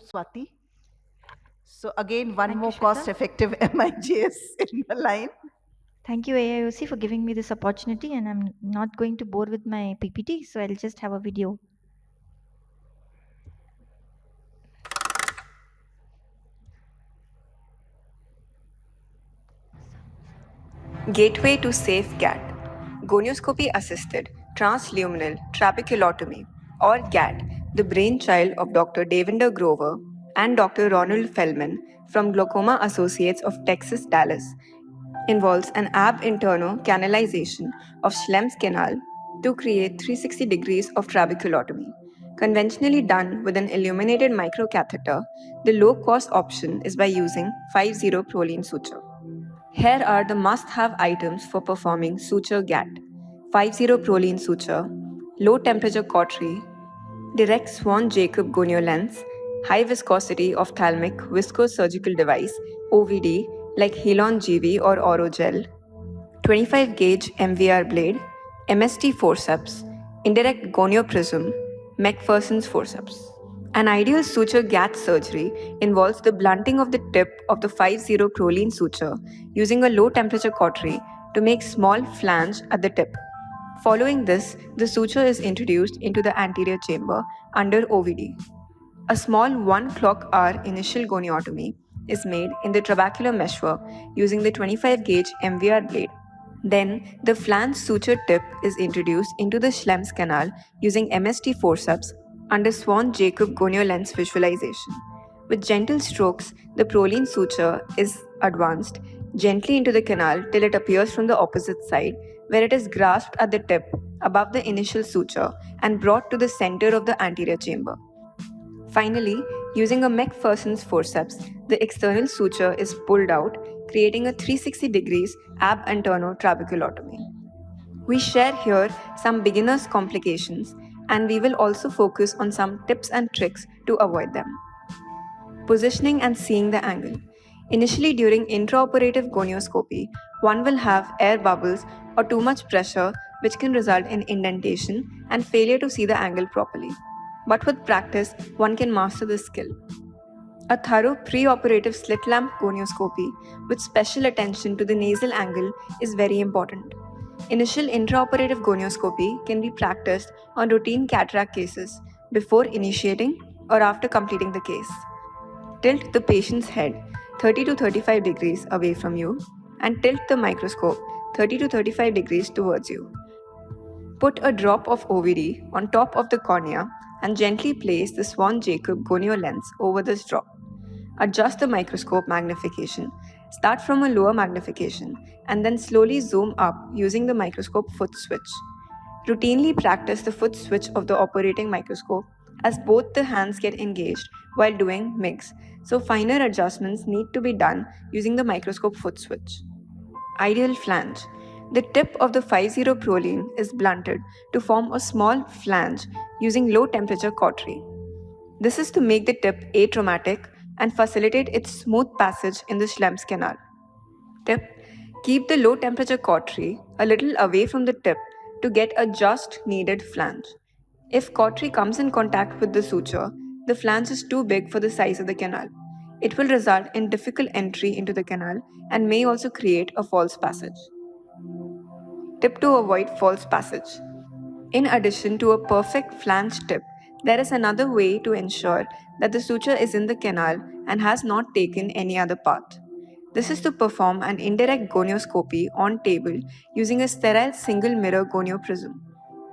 Swati. So again, one Thank you, more Shweta. cost-effective MIGS in the line. Thank you, AIOC, for giving me this opportunity, and I'm not going to bore with my PPT, so I'll just have a video. Gateway to Safe GATT, Gonioscopy Assisted Transluminal Trabeculotomy, or GATT, the brainchild of Dr. Devinder Grover and Dr. Ronald Feldman from Glaucoma Associates of Texas, Dallas, involves an ab interno canalization of Schlemm's canal to create 360 degrees of trabeculotomy. Conventionally done with an illuminated microcatheter, the low-cost option is by using 50 proline suture. Here are the must-have items for performing suture GATT. 50 proline suture, low temperature cautery, direct Swan-Jacob gonio lens, high viscosity ophthalmic viscosurgical device OVD like Helon GV or Orogel, 25 gauge MVR blade, MST forceps, indirect gonioprism, McPherson's forceps. An ideal suture GATT surgery involves the blunting of the tip of the 50 proline suture using a low temperature cautery to make small flange at the tip. Following this, the suture is introduced into the anterior chamber under OVD. A small 1 clock hour initial goniotomy is made in the trabecular meshwork using the 25 gauge MVR blade. Then, the flange suture tip is introduced into the Schlemm's canal using MST forceps under Swan-Jacob gonio lens visualization. With gentle strokes, the proline suture is advanced gently into the canal till it appears from the opposite side, where it is grasped at the tip above the initial suture and brought to the center of the anterior chamber. Finally, using a McPherson's forceps, the external suture is pulled out, creating a 360 degrees ab interno trabeculotomy. We share here some beginner's complications, and we will also focus on some tips and tricks to avoid them. Positioning and seeing the angle. Initially, during intraoperative gonioscopy, one will have air bubbles or too much pressure, which can result in indentation and failure to see the angle properly. But with practice, one can master this skill. A thorough preoperative slit lamp gonioscopy with special attention to the nasal angle is very important. Initial intraoperative gonioscopy can be practiced on routine cataract cases before initiating or after completing the case. Tilt the patient's head 30 to 35 degrees away from you and tilt the microscope 30 to 35 degrees towards you. Put a drop of OVD on top of the cornea and gently place the Swan-Jacob gonio lens over this drop. Adjust the microscope magnification. Start from a lower magnification and then slowly zoom up using the microscope foot switch. Routinely practice the foot switch of the operating microscope as both the hands get engaged while doing MIGS, so finer adjustments need to be done using the microscope foot switch. Ideal flange. The tip of the 50 proline is blunted to form a small flange using low temperature cautery. This is to make the tip atraumatic and facilitate its smooth passage in the Schlemm's canal. Tip: keep the low temperature cautery a little away from the tip to get a just needed flange. If cautery comes in contact with the suture, the flange is too big for the size of the canal. It will result in difficult entry into the canal and may also create a false passage. Tip to avoid false passage. In addition to a perfect flange tip, there is another way to ensure that the suture is in the canal and has not taken any other path. This is to perform an indirect gonioscopy on table using a sterile single mirror gonioprism.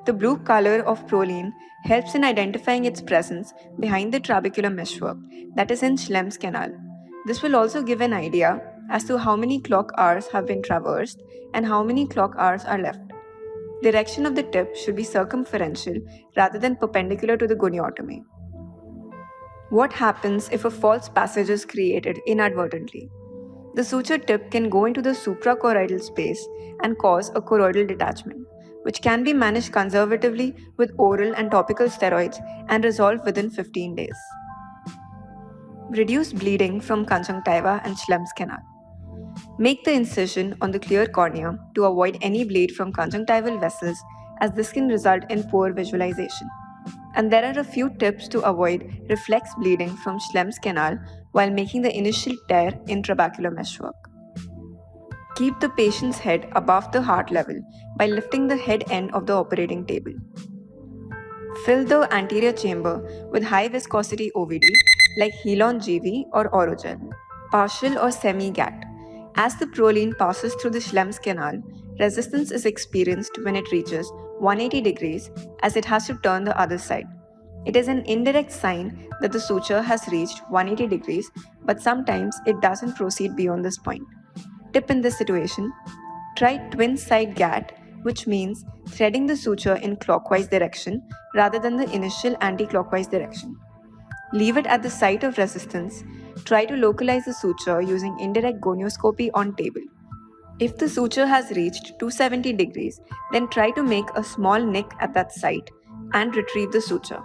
The blue color of proline helps in identifying its presence behind the trabecular meshwork that is in Schlemm's canal. This will also give an idea as to how many clock hours have been traversed and how many clock hours are left. Direction of the tip should be circumferential rather than perpendicular to the goniotomy. What happens if a false passage is created inadvertently? The suture tip can go into the suprachoroidal space and cause a choroidal detachment, which can be managed conservatively with oral and topical steroids and resolve within 15 days. Reduce bleeding from conjunctiva and Schlemm's canal. Make the incision on the clear cornea to avoid any bleed from conjunctival vessels, as this can result in poor visualization. And there are a few tips to avoid reflex bleeding from Schlemm's canal while making the initial tear in trabecular meshwork. Keep the patient's head above the heart level by lifting the head end of the operating table. Fill the anterior chamber with high viscosity OVD like Helon GV or Orogel. Partial or semi-GATT. As the proline passes through the Schlemm's canal, resistance is experienced when it reaches 180 degrees as it has to turn the other side. It is an indirect sign that the suture has reached 180 degrees, but sometimes it doesn't proceed beyond this point. Tip in this situation: try twin side GATT, which means threading the suture in clockwise direction rather than the initial anti-clockwise direction. Leave it at the site of resistance. Try to localize the suture using indirect gonioscopy on table. If the suture has reached 270 degrees, then try to make a small nick at that site and retrieve the suture.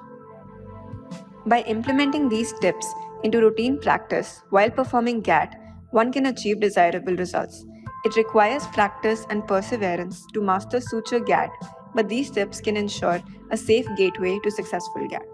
By implementing these tips into routine practice while performing GATT, one can achieve desirable results. It requires practice and perseverance to master suture GATT, but these tips can ensure a safe gateway to successful GATT.